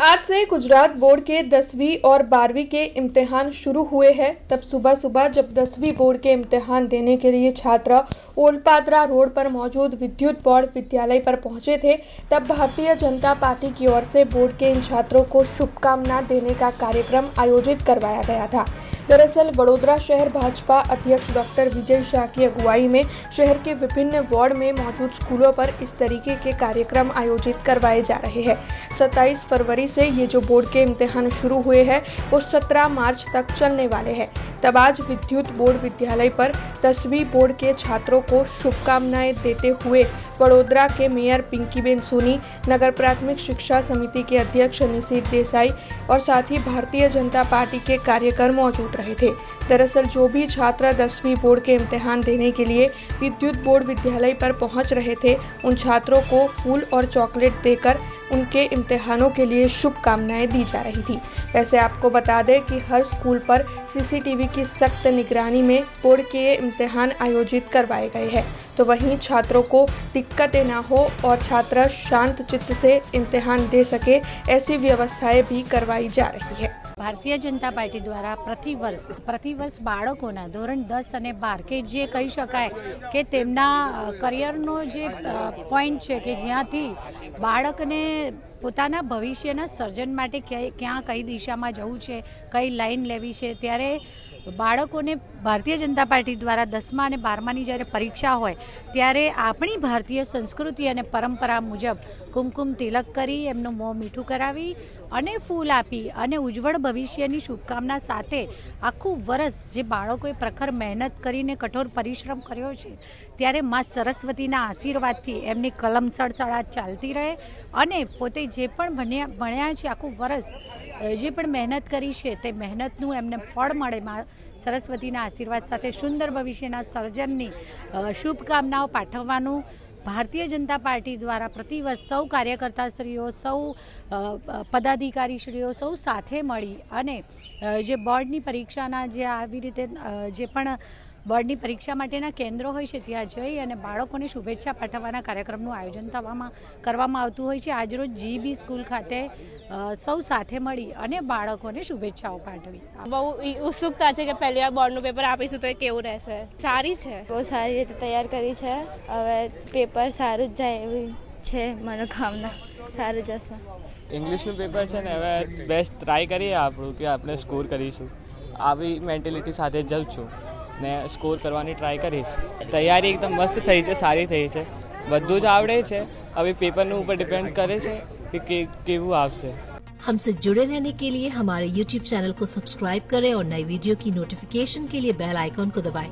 आज से गुजरात बोर्ड के 10वीं और 12वीं के इम्तिहान शुरू हुए हैं। तब सुबह सुबह जब 10वीं बोर्ड के इम्तिहान देने के लिए छात्र ओलपादरा रोड पर मौजूद विद्युत बोर्ड विद्यालय पर पहुंचे थे, तब भारतीय जनता पार्टी की ओर से बोर्ड के इन छात्रों को शुभकामना देने का कार्यक्रम आयोजित करवाया गया था। दरअसल वडोदरा शहर भाजपा अध्यक्ष डॉक्टर विजय शाह की अगुवाई में शहर के विभिन्न वार्ड में मौजूद स्कूलों पर इस तरीके के कार्यक्रम आयोजित करवाए जा रहे हैं। 27 फरवरी से ये जो बोर्ड के इम्तिहान शुरू हुए हैं वो 17 मार्च तक चलने वाले हैं। तब आज विद्युत बोर्ड विद्यालय पर 10वीं बोर्ड के छात्रों को शुभकामनाएं देते हुए वडोदरा के मेयर पिंकीबेन सोनी, नगर प्राथमिक शिक्षा समिति के अध्यक्ष निशित देसाई और साथ ही भारतीय जनता पार्टी के कार्यकर मौजूद रहे थे। दरअसल जो भी छात्र 10वीं बोर्ड के इम्तिहान देने के लिए विद्युत बोर्ड विद्यालय पर पहुंच रहे थे, उन छात्रों को फूल और चॉकलेट देकर उनके इम्तिहानों के लिए शुभकामनाएं दी जा रही थी। वैसे आपको बता दें कि हर स्कूल पर सीसीटीवी की सख्त निगरानी में बोर्ड के इम्तिहान आयोजित करवाए गए हैं, तो वहीं छात्रों को दिक्कतें ना हो और छात्र शांत चित्त से इम्तिहान दे सके, ऐसी व्यवस्थाएं भी करवाई जा रही है। ભારતીય જનતા પાર્ટી દ્વારા પ્રતિવર્ષ બાળકોના ધોરણ 10 અને 12 કે જે કહી શકાય કે તેમના કરિયરનો જે પોઈન્ટ છે કે જ્યાંથી બાળકને પોતાના ભવિષ્યના સર્જન માટે ક્યાં કઈ દિશામાં જવું છે, કઈ લાઈન લેવી છે, ત્યારે બાળકોને ભારતીય જનતા પાર્ટી દ્વારા 10મા અને 12માની જ્યારે પરીક્ષા હોય ત્યારે આપણી ભારતીય સંસ્કૃતિ અને પરંપરા મુજબ કુમકુમ તિલક કરી એમનું મોં મીઠું કરાવી અને ફૂલ આપી અને ઉજ્જવળ ભવિષ્યની શુભકામના સાથે આખું વર્ષ જે બાળકોએ પ્રખર મહેનત કરીને કઠોર પરિશ્રમ કર્યો છે ત્યારે મા સરસ્વતીના આશીર્વાદથી એમની કલમસળ શાળા ચાલતી રહે અને પોતે જે પણ ભણ્યા છે આખું વર્ષ જે પણ મહેનત કરી છે તે મહેનતનું એમને ફળ મળે મા સરસ્વતીના આશીર્વાદ સાથે સુંદર ભવિષ્યના સર્જનની શુભકામનાઓ પાઠવવાનું ભારતીય જનતા પાર્ટી દ્વારા પ્રતિવર્ષ સૌ કાર્યકર્તાશ્રીઓ, સૌ પદાધિકારીશ્રીઓ સૌ સાથે મળી અને જે બોર્ડની પરીક્ષાના જે આવી રીતે જે પણ બોર્ડની પરીક્ષા માટેના કેન્દ્રો હોય છે ત્યાં જઈ અને બાળકોને શુભેચ્છા પાઠવવાના કાર્યક્રમનું આયોજન કરવામાં આવતું હોય છે। આજરોજ જીબી સ્કૂલ ખાતે સૌ સાથે મળી અને બાળકોને શુભેચ્છાઓ પાઠવી। બહુ ઉત્સુકતા છે કે પહેલી વાર બોર્ડનું પેપર આપીશું તો એ કેવું રહેશે। સારી છે, બહુ સારી રીતે તૈયાર કરી છે। હવે પેપર સારું જ જાય એવી છે મનોકામના, સારું જશે। ઇંગ્લિશનું પેપર છે ને હવે બેસ્ટ ટ્રાય કરીએ આપણું કે આપણે સ્કોર કરીશું, આવી મેન્ટેલિટી સાથે જ છું ને સ્કોર કરવાની ટ્રાય કરીશ। તૈયારી એકદમ મસ્ત થઈ છે, સારી થઈ છે, બધું જ આવડે છે। હવે પેપરનું ઉપર ડિપેન્ડ કરે છે કે કેવું આવશે। हमसे जुड़े रहने के लिए हमारे YouTube चैनल को सब्सक्राइब करें और नई वीडियो की नोटिफिकेशन के लिए बेल आइकॉन को दबाएं।